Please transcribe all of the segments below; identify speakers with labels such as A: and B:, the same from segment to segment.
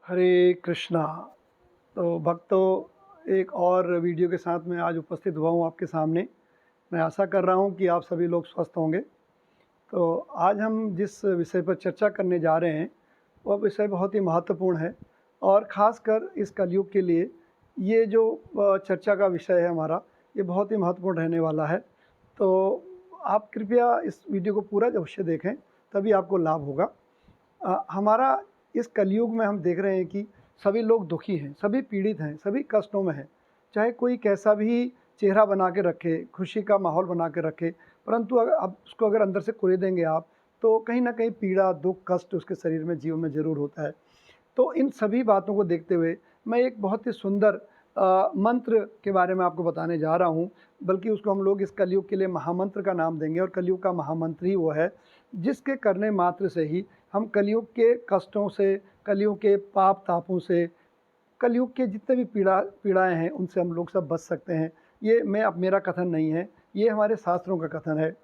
A: हरे कृष्णा। तो भक्तों, एक और वीडियो के साथ मैं आज उपस्थित हुआ हूँ आपके सामने। मैं आशा कर रहा हूँ कि आप सभी लोग स्वस्थ होंगे। तो आज हम जिस विषय पर चर्चा करने जा रहे हैं वह विषय बहुत ही महत्वपूर्ण है और ख़ासकर इस कलयुग के लिए ये जो चर्चा का विषय है हमारा, ये बहुत ही महत्वपूर्ण रहने वाला है। तो आप कृपया इस वीडियो को पूरा अवश्य देखें, तभी आपको लाभ होगा। हमारा इस कलयुग में हम देख रहे हैं कि सभी लोग दुखी हैं, सभी पीड़ित हैं, सभी कष्टों में हैं। चाहे कोई कैसा भी चेहरा बना के रखे, खुशी का माहौल बना के रखे, परंतु अगर आप उसको अंदर से कुरेदेंगे आप, तो कहीं न कहीं पीड़ा, दुःख, कष्ट उसके शरीर में, जीवन में ज़रूर होता है। तो इन सभी बातों को देखते हुए मैं एक बहुत ही सुंदर मंत्र के बारे में आपको बताने जा रहा हूँ, बल्कि उसको हम लोग इस कलयुग के लिए महामंत्र का नाम देंगे। और कलयुग का महामंत्र ही वो है जिसके करने मात्र से ही हम कलयुग के कष्टों से, कलयुग के पाप तापों से, कलयुग के जितने भी पीड़ाएँ हैं, उनसे हम लोग सब बच सकते हैं। ये अब मेरा कथन नहीं है, ये हमारे शास्त्रों का कथन है।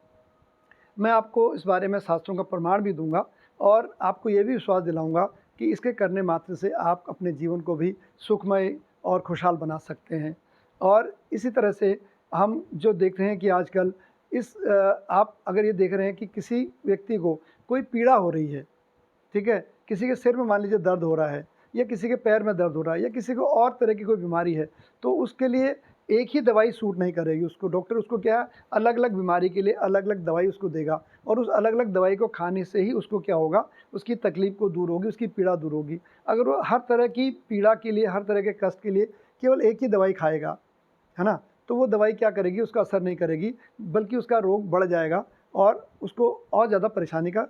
A: मैं आपको इस बारे में शास्त्रों का प्रमाण भी दूंगा और आपको ये भी विश्वास दिलाऊंगा कि इसके करने मात्र से आप अपने जीवन को भी सुखमय और खुशहाल बना सकते हैं। और इसी तरह से हम जो देख रहे हैं कि आजकल आप अगर ये देख रहे हैं कि किसी व्यक्ति को कोई पीड़ा हो रही है, ठीक है, किसी के सिर में मान लीजिए दर्द हो रहा है, या किसी के पैर में दर्द हो रहा है, या किसी को और तरह की कोई बीमारी है, तो उसके लिए एक ही दवाई सूट नहीं करेगी उसको। डॉक्टर उसको क्या है, अलग अलग बीमारी के लिए अलग अलग दवाई उसको देगा, और उस अलग अलग दवाई को खाने से ही उसको क्या होगा, उसकी तकलीफ को दूर होगी, उसकी पीड़ा दूर होगी। अगर वो हर तरह की पीड़ा के लिए, हर तरह के कष्ट के लिए केवल एक ही दवाई खाएगा, है ना, तो वो दवाई क्या करेगी, उसका असर नहीं करेगी, बल्कि उसका रोग बढ़ जाएगा और उसको और ज़्यादा परेशानी का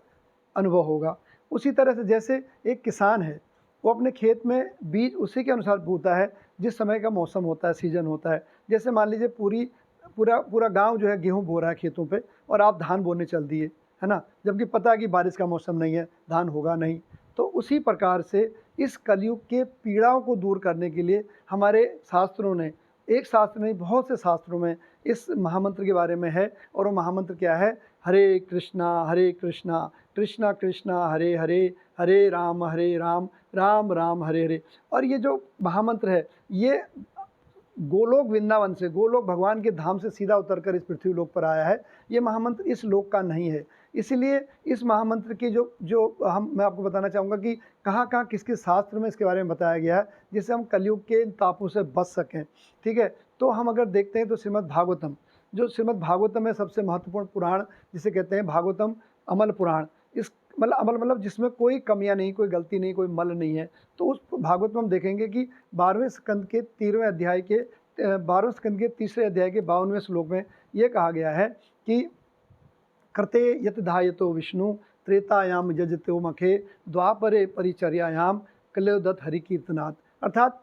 A: अनुभव होगा। उसी तरह से जैसे एक किसान है, वो अपने खेत में बीज उसी के अनुसार बोता है जिस समय का मौसम होता है, सीजन होता है। जैसे मान लीजिए पूरा पूरा गांव जो है गेहूं बो रहा है खेतों पे, और आप धान बोने चल दिए, है ना, जबकि पता है कि बारिश का मौसम नहीं है, धान होगा नहीं। तो उसी प्रकार से इस कलयुग के पीड़ाओं को दूर करने के लिए हमारे शास्त्रों ने, एक शास्त्र नहीं बहुत से शास्त्रों में इस महामंत्र के बारे में है। और वो महामंत्र क्या है, हरे कृष्णा कृष्णा कृष्णा हरे हरे, हरे राम राम राम हरे हरे। और ये जो महामंत्र है, ये गोलोक वृंदावन से, गोलोक भगवान के धाम से सीधा उतरकर इस पृथ्वी लोक पर आया है। ये महामंत्र इस लोक का नहीं है। इसीलिए इस महामंत्र की जो जो मैं आपको बताना चाहूँगा कि कहाँ कहाँ किसके शास्त्र में इसके बारे में बताया गया है, जिससे हम कलयुग के इन तापों से बच सकें। ठीक है, तो हम अगर देखते हैं तो श्रीमद् भागवतम, जो श्रीमद् भागवतम है सबसे महत्वपूर्ण पुराण जिसे कहते हैं भागवतम, अमल पुराण। इस अमल मतलब जिसमें कोई कमियां नहीं, कोई गलती नहीं, कोई मल नहीं है। तो उस भागवत में हम देखेंगे कि 12वें स्कंद के 13वें अध्याय के 12वें स्कंद के तीसरे अध्याय के 52वें श्लोक में ये कहा गया है कि कृते यत धायतो विष्णु त्रेतायाम यजतो मखे द्वापरे परिचर्यायाम कल्योदत हरि कीर्तनाथ। अर्थात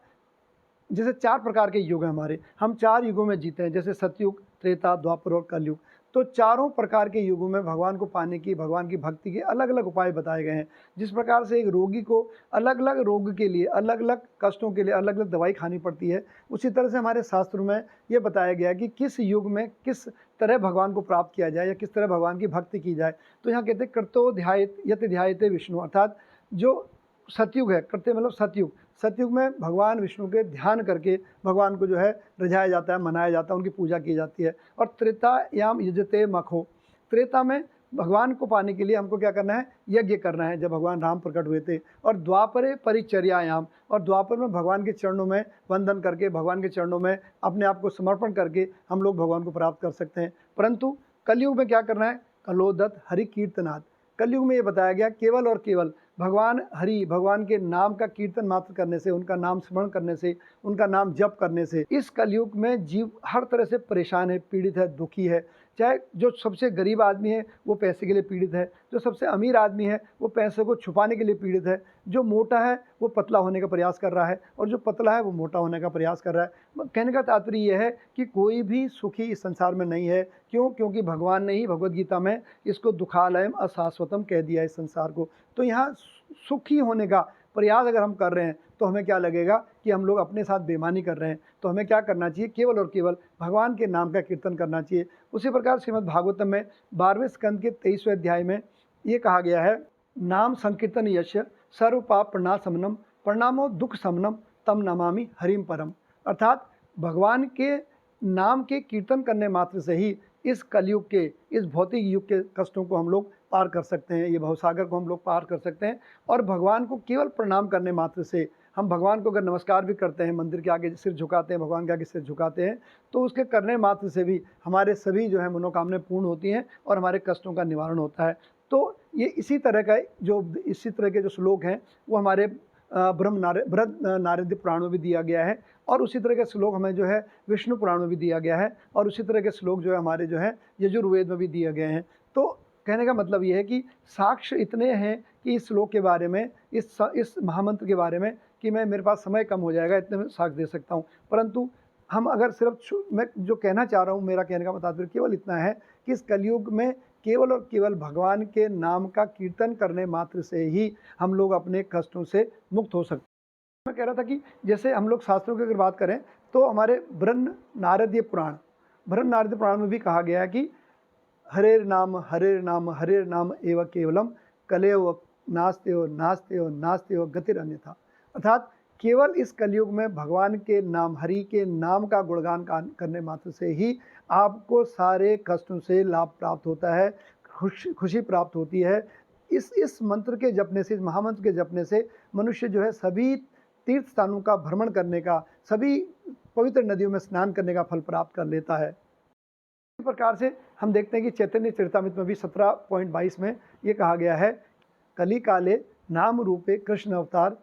A: जैसे 4 प्रकार के युग हैं हमारे, हम 4 युगों में जीते हैं, जैसे सतयुग, त्रेता, द्वापर और कलयुग। तो चारों प्रकार के युगों में भगवान को पाने की, भगवान की भक्ति के अलग अलग उपाय बताए गए हैं। जिस प्रकार से एक रोगी को अलग अलग रोग के लिए, अलग अलग कष्टों के लिए अलग अलग दवाई खानी पड़ती है, उसी तरह से हमारे शास्त्रों में ये बताया गया है कि किस युग में किस तरह भगवान को प्राप्त किया जाए या किस तरह भगवान की भक्ति की जाए। तो यहाँ कहते हैं कृतो ध्यायत यत ध्यायते विष्णु, अर्थात जो सतयुग है, कृत्य मतलब सतयुग, सतयुग में भगवान विष्णु के ध्यान करके भगवान को जो है रिझाया जाता है, मनाया जाता है, उनकी पूजा की जाती है। और त्रेतायाम यजते मखो, त्रेता में भगवान को पाने के लिए हमको क्या करना है, यज्ञ करना है, जब भगवान राम प्रकट हुए थे। और द्वापरे परिचर्यायाम, और द्वापर में भगवान के चरणों में वंदन करके, भगवान के चरणों में अपने आप को समर्पण करके हम लोग भगवान को प्राप्त कर सकते हैं। परंतु कलयुग में क्या करना है, कलोदत हरि कीर्तनाथ। कलयुग में ये बताया गया केवल और केवल भगवान हरि, भगवान के नाम का कीर्तन मात्र करने से, उनका नाम स्मरण करने से, उनका नाम जप करने से इस कलयुग में जीव हर तरह से परेशान है, पीड़ित है, दुखी है। चाहे जो सबसे गरीब आदमी है वो पैसे के लिए पीड़ित है, जो सबसे अमीर आदमी है वो पैसे को छुपाने के लिए पीड़ित है, जो मोटा है वो पतला होने का प्रयास कर रहा है, और जो पतला है वो मोटा होने का प्रयास कर रहा है। कहने का तात्पर्य यह है कि कोई भी सुखी इस संसार में नहीं है। क्यों? क्योंकि भगवान ने ही भगवद गीता में इसको दुखालयम अशाश्वतम कह दिया है इस संसार को। तो यहाँ सुखी होने का प्रयास अगर हम कर रहे हैं तो हमें क्या लगेगा कि हम लोग अपने साथ बेईमानी कर रहे हैं। तो हमें क्या करना चाहिए, केवल और केवल भगवान के नाम का कीर्तन करना चाहिए। उसी प्रकार श्रीमद् भागवतम में 12वें स्कंद के 23वें अध्याय में ये कहा गया है, नाम संकीर्तन यश सर्व पाप प्रणाशमनम प्रणामो दुख समनम तम नमामि हरिम परम। अर्थात भगवान के नाम के कीर्तन करने मात्र से ही इस कलयुग के, इस भौतिक युग के कष्टों को हम लोग पार कर सकते हैं, ये भवसागर को हम लोग पार कर सकते हैं। और भगवान को केवल प्रणाम करने मात्र से, हम भगवान को अगर नमस्कार भी करते हैं, मंदिर के आगे सिर झुकाते हैं, भगवान के आगे सिर झुकाते हैं, तो उसके करने मात्र से भी हमारे सभी जो है मनोकामनाएं पूर्ण होती हैं और हमारे कष्टों का निवारण होता है। तो ये इसी तरह के जो श्लोक हैं वो हमारे बृहद नारद पुराण में भी दिया गया है, और उसी तरह के श्लोक हमें जो है विष्णु पुराण में भी दिया गया है, और उसी तरह के श्लोक जो है हमारे जो है यजुर्वेद में भी दिए गए हैं। तो कहने का मतलब ये है कि साक्ष्य इतने हैं कि इस श्लोक के बारे में, इस महामंत्र के बारे में, कि मेरे पास समय कम हो जाएगा, इतने में साक्ष्य दे सकता हूँ। परंतु हम अगर मैं जो कहना चाह रहा हूँ, मेरा कहने का तात्पर्य केवल इतना है कि इस कलयुग में केवल और केवल भगवान के नाम का कीर्तन करने मात्र से ही हम लोग अपने कष्टों से मुक्त हो सकते हैं। मैं कह रहा था कि जैसे हम लोग शास्त्रों की अगर बात करें तो हमारे बृहद नारदीय पुराण में भी कहा गया है कि हरेर नाम एव केवलम कलेव नास्तेव गतिर अन्यथा। अर्थात केवल इस कलयुग में भगवान के नाम, हरि के नाम का गुणगान करने मात्र से ही आपको सारे कष्टों से लाभ प्राप्त होता है, खुशी प्राप्त होती है। इस मंत्र के जपने से, इस महामंत्र के जपने से मनुष्य जो है सभी तीर्थ स्थानों का भ्रमण करने का, सभी पवित्र नदियों में स्नान करने का फल प्राप्त कर लेता है। इसी प्रकार से हम देखते हैं कि चैतन्य चरितामृत में भी 17.22 में ये कहा गया है, कली काले नाम रूपे कृष्ण अवतार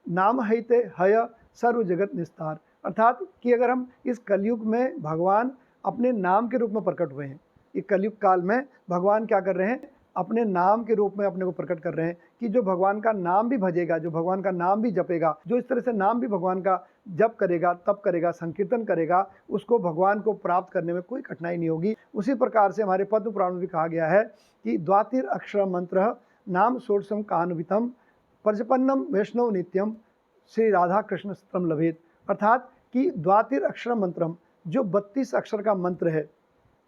A: नाम हैते हय सर्व जगत निस्तार। अर्थात कि अगर हम इस कलयुग में भगवान अपने नाम के रूप में प्रकट हुए हैं, ये कलयुग काल में भगवान क्या कर रहे हैं, अपने नाम के रूप में अपने को प्रकट कर रहे हैं कि जो भगवान का नाम भी भजेगा, जो भगवान का नाम भी जपेगा, जो इस तरह से नाम भी भगवान का जप करेगा, तप करेगा, संकीर्तन करेगा, उसको भगवान को प्राप्त करने में कोई कठिनाई नहीं होगी। उसी प्रकार से हमारे पद्म पुराण में भी कहा गया है कि द्वातिर अक्षर मंत्र नाम षोडशम कान्वितम प्रजपन्नम वैष्णव नित्यम श्री राधा कृष्ण स्तम लभेत। अर्थात कि द्वातिर अक्षर मंत्रम, जो 32 अक्षर का मंत्र है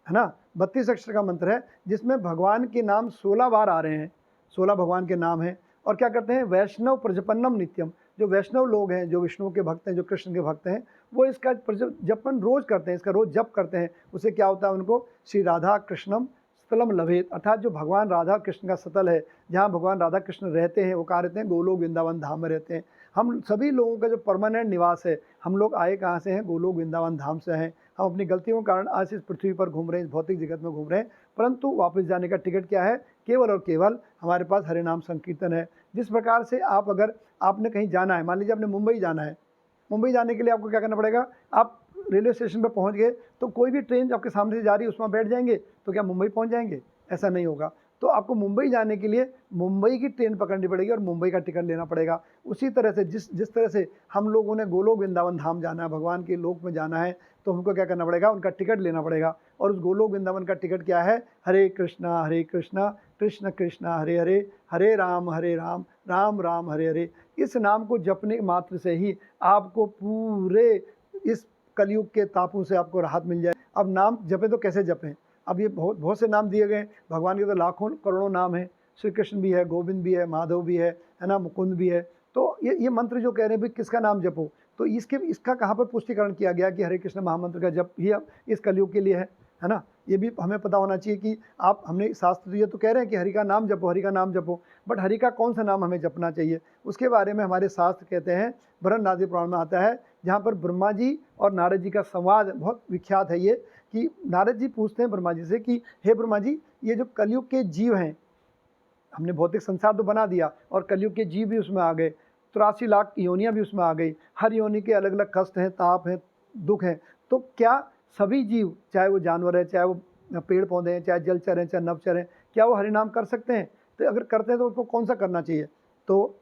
A: ना, 32 अक्षर का मंत्र है, जिसमें भगवान के नाम 16 बार आ रहे हैं, 16 भगवान के नाम हैं। और क्या करते हैं, वैष्णव प्रजपन्नम नित्यम, जो वैष्णव लोग हैं, जो विष्णु के भक्त हैं, जो कृष्ण के भक्त हैं, वो इसका जपन रोज करते हैं, इसका रोज जप करते हैं। उससे क्या होता है, उनको श्री राधा कृष्णम स्थलम लभेत। अर्थात जो भगवान राधा कृष्ण का स्थल है, जहाँ भगवान राधा कृष्ण रहते हैं, वो कहाँ रहते हैं, गोलोक वृंदावन धाम में रहते हैं। हम सभी लोगों का जो परमानेंट निवास है, हम लोग आए कहाँ से हैं, गोलोक वृंदावन धाम से हैं। हम अपनी गलतियों के कारण आज इस पृथ्वी पर घूम रहे हैं, इस भौतिक जगत में घूम रहे हैं, परंतु वापस जाने का टिकट क्या है, केवल और केवल हमारे पास हरि नाम संकीर्तन है। जिस प्रकार से अगर आपने कहीं जाना है, मान लीजिए आपने मुंबई जाना है, मुंबई जाने के लिए आपको क्या करना पड़ेगा, आप रेलवे स्टेशन पर पहुंच गए तो कोई भी ट्रेन आपके सामने से जा रही है उसमें बैठ जाएंगे तो क्या मुंबई पहुंच जाएंगे? ऐसा नहीं होगा। तो आपको मुंबई जाने के लिए मुंबई की ट्रेन पकड़नी पड़ेगी और मुंबई का टिकट लेना पड़ेगा। उसी तरह से जिस तरह से हम लोगों ने गोलोक वृंदावन धाम जाना है, भगवान के लोक में जाना है, तो हमको क्या करना पड़ेगा, उनका टिकट लेना पड़ेगा। और उस गोलोक वृंदावन का टिकट क्या है, हरे कृष्णा कृष्ण कृष्णा हरे हरे, हरे राम राम राम हरे हरे। इस नाम को जपने मात्र से ही आपको पूरे इस कलयुग के तापों से आपको राहत मिल जाए। अब नाम जपे तो कैसे जपें, अब ये बहुत से नाम दिए गए, भगवान के तो लाखों करोड़ों नाम हैं, श्री कृष्ण भी है, गोविंद भी है, माधव भी है ना, मुकुंद भी है। तो ये मंत्र जो कह रहे हैं भाई किसका नाम जपो, तो इसका कहाँ पर पुष्टिकरण किया गया कि हरे कृष्ण महामंत्र का जप ही इस कलयुग के लिए है ना। ये भी हमें पता होना चाहिए कि हमने शास्त्र ये तो कह रहे हैं कि हरि का नाम जपो, हरि का नाम जपो, बट हरि का कौन सा नाम हमें जपना चाहिए, उसके बारे में हमारे शास्त्र कहते हैं, बृहद नारदीय पुराण में आता है, जहाँ पर ब्रह्मा जी और नारद जी का संवाद बहुत विख्यात है। ये कि नारद जी पूछते हैं ब्रह्मा जी से कि हे ब्रह्मा जी, ये जो कलयुग के जीव हैं, हमने भौतिक संसार तो बना दिया और कलयुग के जीव भी उसमें आ गए, 83 लाख योनियाँ भी उसमें आ गई, हर योनि के अलग अलग कष्ट हैं, ताप हैं, दुख हैं, तो क्या सभी जीव, चाहे वो जानवर है, चाहे वो पेड़ पौधे हैं, चाहे जलचर हैं, चाहे नवचर हैं, क्या वो हरिनाम कर सकते हैं? तो अगर करते हैं तो उसको कौन सा करना चाहिए? तो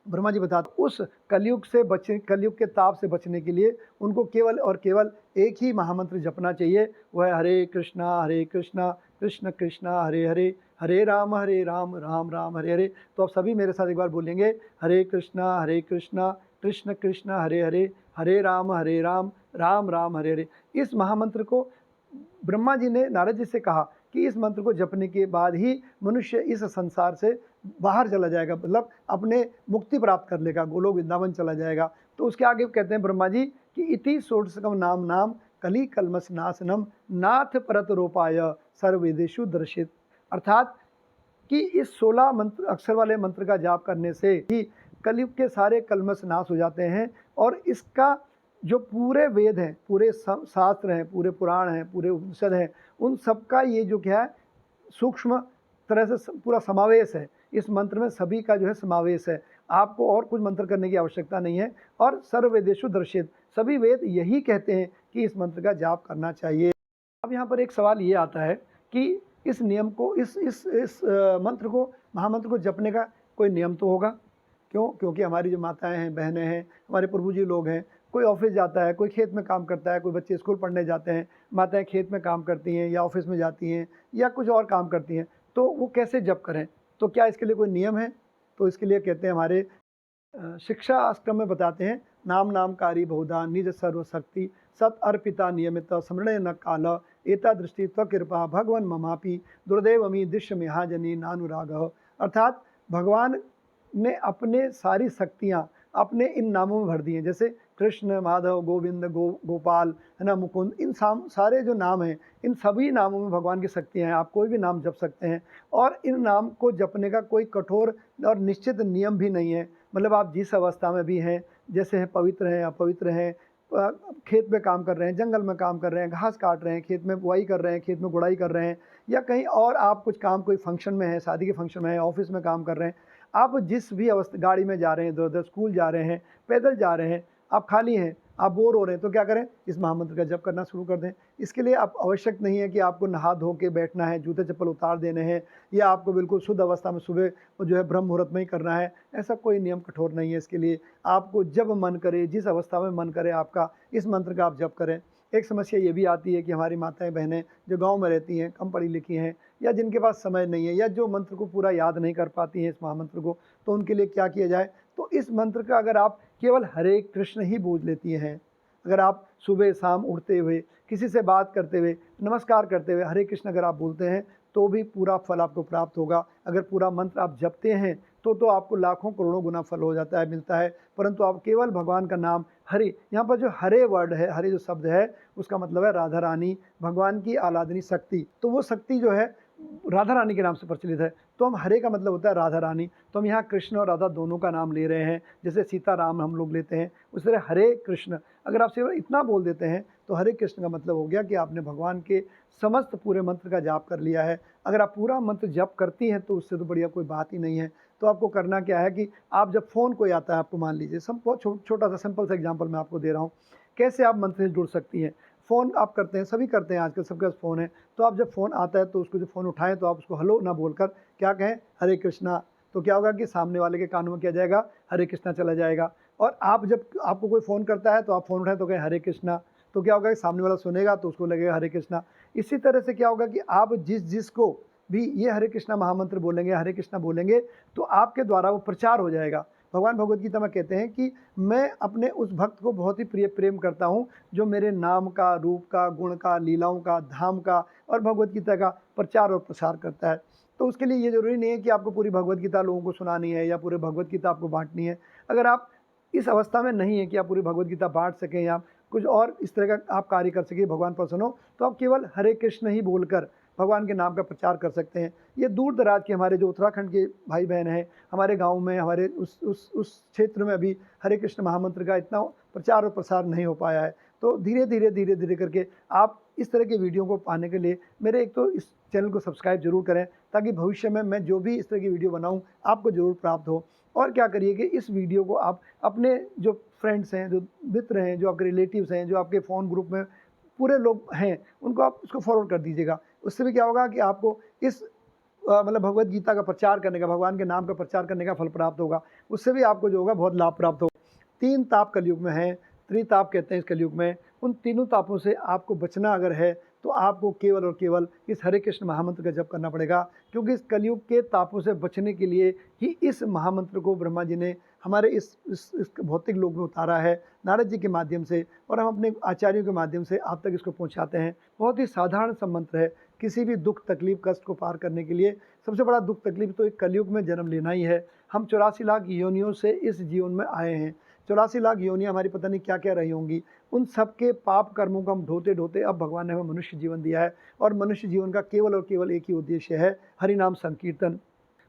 A: ब्रह्मा जी बताते उस कलयुग के ताप से बचने के लिए उनको केवल और केवल एक ही महामंत्र जपना चाहिए, वह है हरे कृष्णा कृष्ण कृष्णा हरे हरे, हरे राम राम राम हरे हरे। तो आप सभी मेरे साथ एक बार बोलेंगे, हरे कृष्णा कृष्ण कृष्ण हरे हरे, हरे राम राम राम हरे हरे। इस महामंत्र को ब्रह्मा जी ने नारद जी से कहा कि इस मंत्र को जपने के बाद ही मनुष्य इस संसार से बाहर चला जाएगा, मतलब अपने मुक्ति प्राप्त कर लेगा, गोलोक वृंदावन चला जाएगा। तो उसके आगे कहते हैं ब्रह्मा जी कि इति षोडशकम नाम नाम कली कलमस नाशनम नाथ परत रोपाय सर्ववेदेषु दर्शित। अर्थात कि इस 16 मंत्र अक्षर वाले मंत्र का जाप करने से ही कलयुग के सारे कलमश नाश हो जाते हैं, और इसका जो पूरे वेद हैं, पूरे शास्त्र हैं, पूरे पुराण हैं, पूरे उपनिषद हैं, उन सब का ये जो क्या है सूक्ष्म तरह से पूरा समावेश है। इस मंत्र में सभी का जो है समावेश है। आपको और कुछ मंत्र करने की आवश्यकता नहीं है। और सर्ववेदेषु दर्शित, सभी वेद यही कहते हैं कि इस मंत्र का जाप करना चाहिए। अब यहाँ पर एक सवाल ये आता है कि इस नियम को, इस मंत्र को, महामंत्र को जपने का कोई नियम तो होगा। क्यों? क्योंकि हमारी जो माताएं हैं, बहनें हैं, हमारे प्रभु जी लोग हैं, कोई ऑफिस जाता है, कोई खेत में काम करता है, कोई बच्चे स्कूल पढ़ने जाते हैं, माताएं खेत में काम करती हैं या ऑफिस में जाती हैं या कुछ और काम करती हैं, तो वो कैसे जप करें? तो क्या इसके लिए कोई नियम है? तो इसके लिए कहते हैं हमारे शिक्षा आश्रम में बताते हैं, नाम नामकारी बहुधा निज सर्वशक्ति सत अर्पिता नियमित स्मरण न काल एता दृष्टि त्वकृपा भगवन ममापि दुर्दैवमी दृश्य महाजनी नानुराग। अर्थात भगवान ने अपने सारी शक्तियाँ अपने इन नामों में भर दी हैं। जैसे कृष्ण, माधव, गोविंद, गोपाल, है ना, मुकुंद, इन सारे जो नाम हैं, इन सभी नामों में भगवान की शक्तियाँ हैं। आप कोई भी नाम जप सकते हैं, और इन नाम को जपने का कोई कठोर और निश्चित नियम भी नहीं है। मतलब आप जिस अवस्था में भी हैं, जैसे हैं पवित्र हैं, अपवित्र हैं, खेत में काम कर रहे हैं, जंगल में काम कर रहे हैं, घास काट रहे हैं, खेत में बुआई कर रहे हैं, खेत में गुड़ाई कर रहे हैं, या कहीं और आप कुछ काम, कोई फंक्शन में है, शादी के फंक्शन में है, ऑफिस में काम कर रहे हैं, आप जिस भी अवस्था, गाड़ी में जा रहे हैं, इधर उधर स्कूल जा रहे हैं, पैदल जा रहे हैं, आप खाली हैं, आप बोर हो रहे हैं, तो क्या करें? इस महामंत्र का जप करना शुरू कर दें। इसके लिए आप आवश्यक नहीं है कि आपको नहा धो के बैठना है, जूते चप्पल उतार देने हैं, या आपको बिल्कुल शुद्ध अवस्था में सुबह जो है ब्रह्म मुहूर्त में ही करना है। ऐसा कोई नियम कठोर नहीं है। इसके लिए आपको जब मन करे, जिस अवस्था में मन करे आपका, इस मंत्र का आप जप करें। एक समस्या ये भी आती है कि हमारी माताएं बहनें जो गांव में रहती हैं, कम पढ़ी लिखी हैं, या जिनके पास समय नहीं है, या जो मंत्र को पूरा याद नहीं कर पाती हैं, इस महामंत्र को, तो उनके लिए क्या किया जाए? तो इस मंत्र का अगर आप केवल हरे कृष्ण ही बोल लेती हैं, अगर आप सुबह शाम उठते हुए, किसी से बात करते हुए, नमस्कार करते हुए हरे कृष्ण अगर आप बोलते हैं, तो भी पूरा फल आपको प्राप्त होगा। अगर पूरा मंत्र आप जपते हैं तो आपको लाखों करोड़ों गुना फल हो जाता है, मिलता है। परंतु आप केवल भगवान का नाम हरे, यहाँ पर जो हरे वर्ड है, हरे जो शब्द है, उसका मतलब है राधा रानी, भगवान की आराधनी शक्ति। तो वो शक्ति जो है राधा रानी के नाम से प्रचलित है। तो हम हरे का मतलब होता है राधा रानी। तो हम यहाँ कृष्ण और राधा दोनों का नाम ले रहे हैं। जैसे सीता राम हम लोग लेते हैं, उस तरह हरे कृष्ण अगर आप सिर्फ इतना बोल देते हैं तो हरे कृष्ण का मतलब हो गया कि आपने भगवान के समस्त पूरे मंत्र का जाप कर लिया है। अगर आप पूरा मंत्र जप करती हैं तो उससे तो बढ़िया कोई बात ही नहीं है। तो आपको करना क्या है कि आप जब फ़ोन कोई आता है आपको, मान लीजिए छोटा सा सिंपल सा एग्जांपल मैं आपको दे रहा हूँ, कैसे आप मंत्र से जुड़ सकती हैं। फ़ोन आप करते हैं, सभी करते हैं, आजकल सबके पास फ़ोन है। तो आप जब फ़ोन आता है तो उसको जब फ़ोन उठाएं तो आप उसको हेलो ना बोलकर क्या कहें? हरे कृष्णा। तो क्या होगा कि सामने वाले के कानों में क्या जाएगा? हरे कृष्णा चला जाएगा। और आप जब आपको कोई फ़ोन करता है तो आप फ़ोन उठाएं तो कहें हरे कृष्णा। तो क्या होगा कि सामने वाला सुनेगा तो उसको लगेगा हरे कृष्णा। इसी तरह से क्या होगा कि आप जिसको भी ये हरे कृष्णा महामंत्र बोलेंगे, हरे कृष्णा बोलेंगे, तो आपके द्वारा वो प्रचार हो जाएगा। भगवान भगवद गीता में कहते हैं कि मैं अपने उस भक्त को बहुत ही प्रेम करता हूँ जो मेरे नाम का, रूप का, गुण का, लीलाओं का, धाम का और भगवद गीता का प्रचार और प्रसार करता है। तो उसके लिए ये जरूरी नहीं है कि आपको पूरी भगवद गीता लोगों को सुनानी है या पूरी भगवद गीता आपको बांटनी है। अगर आप इस अवस्था में नहीं है कि आप पूरी भगवद गीता बांट सकें या कुछ और इस तरह का आप कार्य कर सकें, भगवान प्रसन्न हो, तो आप केवल हरे कृष्ण ही बोलकर भगवान के नाम का प्रचार कर सकते हैं। ये दूर दराज के हमारे जो उत्तराखंड के भाई बहन हैं, हमारे गांव में, हमारे उस क्षेत्र में अभी हरे कृष्ण महामंत्र का इतना प्रचार और प्रसार नहीं हो पाया है। तो धीरे धीरे करके आप इस तरह के वीडियो को पाने के लिए मेरे एक तो इस चैनल को सब्सक्राइब जरूर करें, ताकि भविष्य में मैं जो भी इस तरह की वीडियो बनाऊँ आपको ज़रूर प्राप्त हो। और क्या करिए कि इस वीडियो को आप अपने जो फ्रेंड्स हैं, जो मित्र हैं, जो आपके रिलेटिव्स हैं, जो आपके फ़ोन ग्रुप में पूरे लोग हैं, उनको आप उसको फॉरवर्ड कर दीजिएगा। उससे भी क्या होगा कि आपको इस मतलब भगवद गीता का प्रचार करने का, भगवान के नाम का प्रचार करने का फल प्राप्त होगा। उससे भी आपको जो होगा बहुत लाभ प्राप्त होगा। 3 ताप कलयुग में हैं, त्रिताप कहते हैं इस कलयुग में। उन तीनों तापों से आपको बचना अगर है तो आपको केवल और केवल इस हरे कृष्ण महामंत्र का जप करना पड़ेगा, क्योंकि इस कलयुग के तापों से बचने के लिए ही इस महामंत्र को ब्रह्मा जी ने हमारे इस भौतिक लोक में उतारा है, नारद जी के माध्यम से, और हम अपने आचार्यों के माध्यम से आप तक इसको पहुंचाते हैं। बहुत ही साधारण सा मंत्र है, किसी भी दुख तकलीफ कष्ट को पार करने के लिए सबसे बड़ा दुख तकलीफ तो एक कलयुग में जन्म लेना ही है। हम 84 लाख योनियों से इस जीवन में आए हैं। 84 लाख योनियाँ हमारी पता नहीं क्या क्या रही होंगी। उन सब के पाप कर्मों को हम ढोते ढोते अब भगवान ने हमें मनुष्य जीवन दिया है, और मनुष्य जीवन का केवल और केवल एक ही उद्देश्य है, हरि नाम संकीर्तन।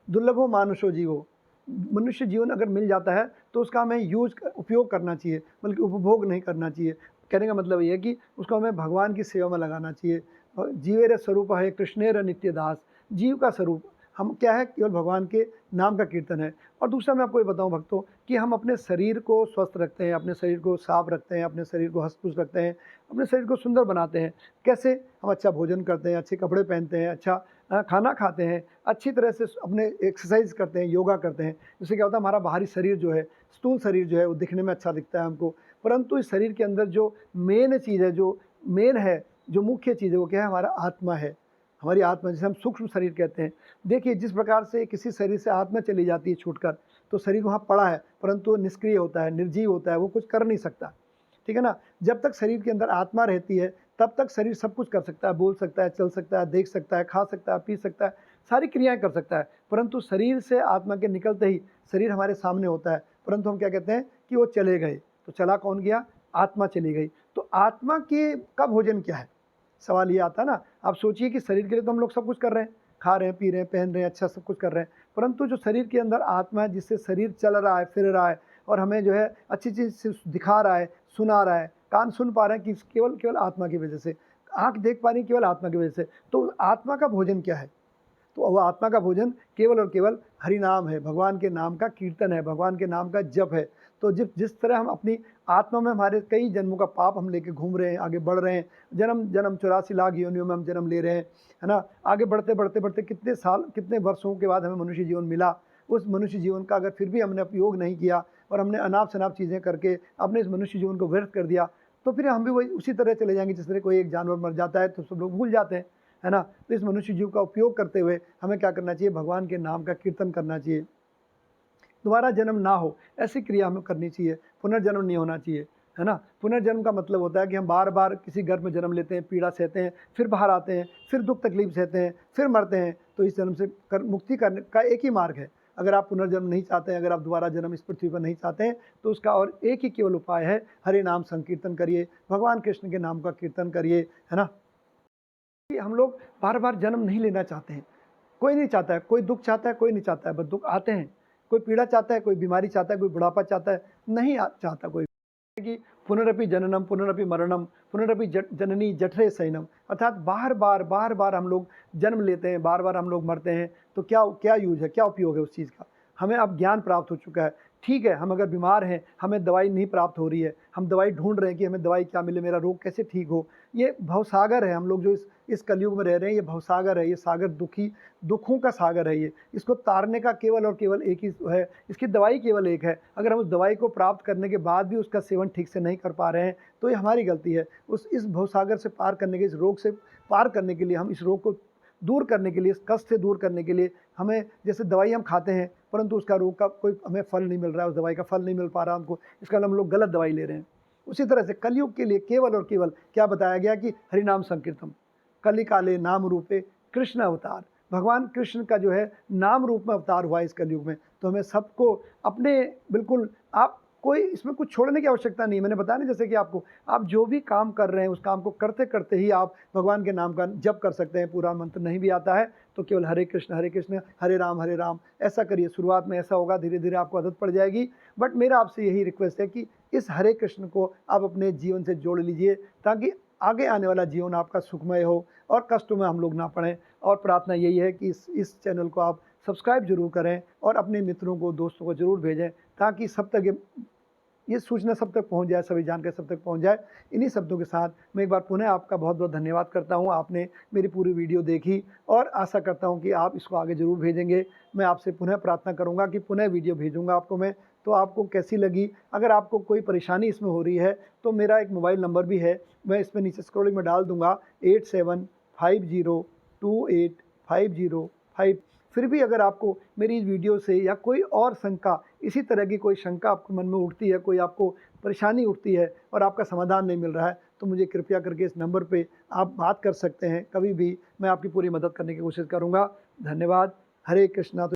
A: दुर्लभो मानुषो जीवो, मनुष्य जीवन अगर मिल जाता है तो उसका हमें उपयोग करना चाहिए, बल्कि उपभोग नहीं करना चाहिए। कहने का मतलब ये है कि उसको हमें भगवान की सेवा में लगाना चाहिए। जीवेर स्वरूप है कृष्णेर नित्य दास, जीव का स्वरूप हम क्या है, केवल भगवान के नाम का कीर्तन है। और दूसरा मैं आपको ये बताऊं भक्तों कि हम अपने शरीर को स्वस्थ रखते हैं, अपने शरीर को साफ रखते हैं, अपने शरीर को हंस-खुश रखते हैं, अपने शरीर को सुंदर बनाते हैं। कैसे? हम अच्छा भोजन करते हैं, अच्छे कपड़े पहनते हैं, अच्छा खाना खाते हैं, अच्छी तरह से अपने एक्सरसाइज करते हैं, योगा करते हैं। जिससे क्या होता है, हमारा बाहरी शरीर जो है, स्थूल शरीर जो है, वो दिखने में अच्छा दिखता है हमको, परंतु इस शरीर के अंदर जो मेन चीज़ है, जो मेन है, जो मुख्य चीज़ है, वो क्या है? हमारा आत्मा है। हमारी आत्मा, जिसे हम सूक्ष्म शरीर कहते हैं। देखिए, जिस प्रकार से किसी शरीर से आत्मा चली जाती है छूटकर, तो शरीर वहाँ पड़ा है, परंतु वो निष्क्रिय होता है, निर्जीव होता है, वो कुछ कर नहीं सकता। ठीक है ना? जब तक शरीर के अंदर आत्मा रहती है, तब तक शरीर सब कुछ कर सकता है, बोल सकता है, चल सकता है, देख सकता है, खा सकता है, पी सकता है, सारी क्रियाएं कर सकता है। परंतु शरीर से आत्मा के निकलते ही शरीर हमारे सामने होता है, परंतु हम क्या कहते हैं कि वो चले गए। तो चला कौन गया? आत्मा चली गई। तो आत्मा के का भोजन क्या है? सवाल ये आता है ना। आप सोचिए कि शरीर के लिए तो हम लोग सब कुछ कर रहे हैं, खा रहे हैं, पी रहे हैं, पहन रहे हैं, अच्छा सब कुछ कर रहे हैं, परंतु जो शरीर के अंदर आत्मा है, जिससे शरीर चल रहा है, फिर रहा है, और हमें जो है अच्छी चीज़ दिखा रहा है, सुना रहा है, कान सुन पा रहे हैं, कि केवल केवल आत्मा की वजह से, आँख देख पा रही है केवल आत्मा की वजह से। तो आत्मा का भोजन क्या है? तो वह आत्मा का भोजन केवल और केवल हरि नाम है, भगवान के नाम का कीर्तन है, भगवान के नाम का जप है। तो जिस तरह हम अपनी आत्मा में हमारे कई जन्मों का पाप हम लेके घूम रहे हैं, आगे बढ़ रहे हैं, जन्म जन्म 84 लाख योनियों में हम जन्म ले रहे हैं, है ना? आगे बढ़ते बढ़ते बढ़ते कितने साल, कितने वर्षों के बाद हमें मनुष्य जीवन मिला। उस मनुष्य जीवन का अगर फिर भी हमने उपयोग नहीं किया, और हमने अनाप शनाप चीज़ें करके अपने इस मनुष्य जीवन को व्यर्थ कर दिया, तो फिर हम भी वही उसी तरह चले जाएंगे। जिस तरह कोई एक जानवर मर जाता है तो सब लोग भूल जाते हैं, है ना? तो इस मनुष्य जीव का उपयोग करते हुए हमें क्या करना चाहिए? भगवान के नाम का कीर्तन करना चाहिए। दोबारा जन्म ना हो, ऐसी क्रिया हमें करनी चाहिए। पुनर्जन्म नहीं होना चाहिए, है ना? पुनर्जन्म का मतलब होता है कि हम बार बार किसी गर्भ में जन्म लेते हैं, पीड़ा सहते हैं, फिर बाहर आते हैं, फिर दुख तकलीफ सहते हैं, फिर मरते हैं। तो इस जन्म से मुक्ति करने का एक ही मार्ग है। अगर आप पुनर्जन्म नहीं चाहते हैं, अगर आप दोबारा जन्म इस पृथ्वी पर नहीं चाहते हैं, तो उसका और एक ही केवल उपाय है, हरि नाम संकीर्तन करिए, भगवान कृष्ण के नाम का कीर्तन करिए, है ना? कि हम लोग बार बार जन्म नहीं लेना चाहते हैं। कोई नहीं चाहता है, कोई दुख चाहता है, कोई नहीं चाहता है, बस दुख आते हैं। कोई पीड़ा चाहता है, कोई बीमारी चाहता है, कोई बुढ़ापा चाहता है, नहीं चाहता कोई कि पुनरपि जननम पुनरपि मरणम पुनरपि जननी जठरे शयनम, अर्थात बार बार हम लोग जन्म लेते हैं, बार बार हम लोग मरते हैं। तो क्या क्या यूज है, क्या उपयोग है उस चीज़ का? हमें अब ज्ञान प्राप्त हो चुका है। ठीक है, हम अगर बीमार हैं, हमें दवाई नहीं प्राप्त हो रही है, हम दवाई ढूंढ रहे हैं कि हमें दवाई क्या मिले, मेरा रोग कैसे ठीक हो। ये भवसागर है, हम लोग जो इस कलयुग में रह रहे हैं, ये भवसागर है, ये सागर दुखों का सागर है ये। इसको तारने का केवल और केवल एक ही है, इसकी दवाई केवल एक है। अगर हम उस दवाई को प्राप्त करने के बाद भी उसका सेवन ठीक से नहीं कर पा रहे हैं, तो ये हमारी गलती है। इस भवसागर से पार करने के, इस रोग से पार करने के लिए, हम इस रोग को दूर करने के लिए, इस कष्ट से दूर करने के लिए, हमें जैसे दवाई हम खाते हैं, परंतु उसका रोग का कोई हमें फल नहीं मिल रहा है, उस दवाई का फल नहीं मिल पा रहा हमको, इसका हम लोग गलत दवाई ले रहे हैं। उसी तरह से कलयुग के लिए केवल और केवल क्या बताया गया कि हरिनाम संकीर्तन, कलि काले नाम रूपे कृष्ण अवतार। भगवान कृष्ण का जो है नाम रूप में अवतार हुआ है इस कलयुग में। तो हमें सबको अपने बिल्कुल, आप कोई इसमें कुछ छोड़ने की आवश्यकता नहीं। मैंने बताया ना, जैसे कि आपको, आप जो भी काम कर रहे हैं उस काम को करते करते ही आप भगवान के नाम का जप कर सकते हैं। पूरा मंत्र नहीं भी आता है तो केवल हरे कृष्ण हरे राम ऐसा करिए। शुरुआत में ऐसा होगा, धीरे धीरे आपको आदत पड़ जाएगी। बट मेरा आपसे यही रिक्वेस्ट है कि इस हरे कृष्ण को आप अपने जीवन से जोड़ लीजिए, ताकि आगे आने वाला जीवन आपका सुखमय हो और कष्टों में हम लोग ना पड़ें। और प्रार्थना यही है कि इस चैनल को आप सब्सक्राइब जरूर करें और अपने मित्रों को, दोस्तों को जरूर भेजें, ताकि सब तक ये सूचना सब तक पहुंच जाए, सभी जानकारी सब तक पहुंच जाए। इन्हीं शब्दों के साथ मैं एक बार पुनः आपका बहुत बहुत धन्यवाद करता हूं। आपने मेरी पूरी वीडियो देखी और आशा करता हूं कि आप इसको आगे ज़रूर भेजेंगे। मैं आपसे पुनः प्रार्थना करूंगा कि पुनः वीडियो भेजूंगा आपको मैं, तो आपको कैसी लगी। अगर आपको कोई परेशानी इसमें हो रही है तो मेरा एक मोबाइल नंबर भी है, मैं इसमें नीचे स्क्रॉलिंग में डाल दूँगा, 8750285005। फिर भी अगर आपको मेरी इस वीडियो से या कोई और शंका, इसी तरह की कोई शंका आपके मन में उठती है, कोई आपको परेशानी उठती है और आपका समाधान नहीं मिल रहा है, तो मुझे कृपया करके इस नंबर पे आप बात कर सकते हैं। कभी भी मैं आपकी पूरी मदद करने की कोशिश करूँगा। धन्यवाद। हरे कृष्णा।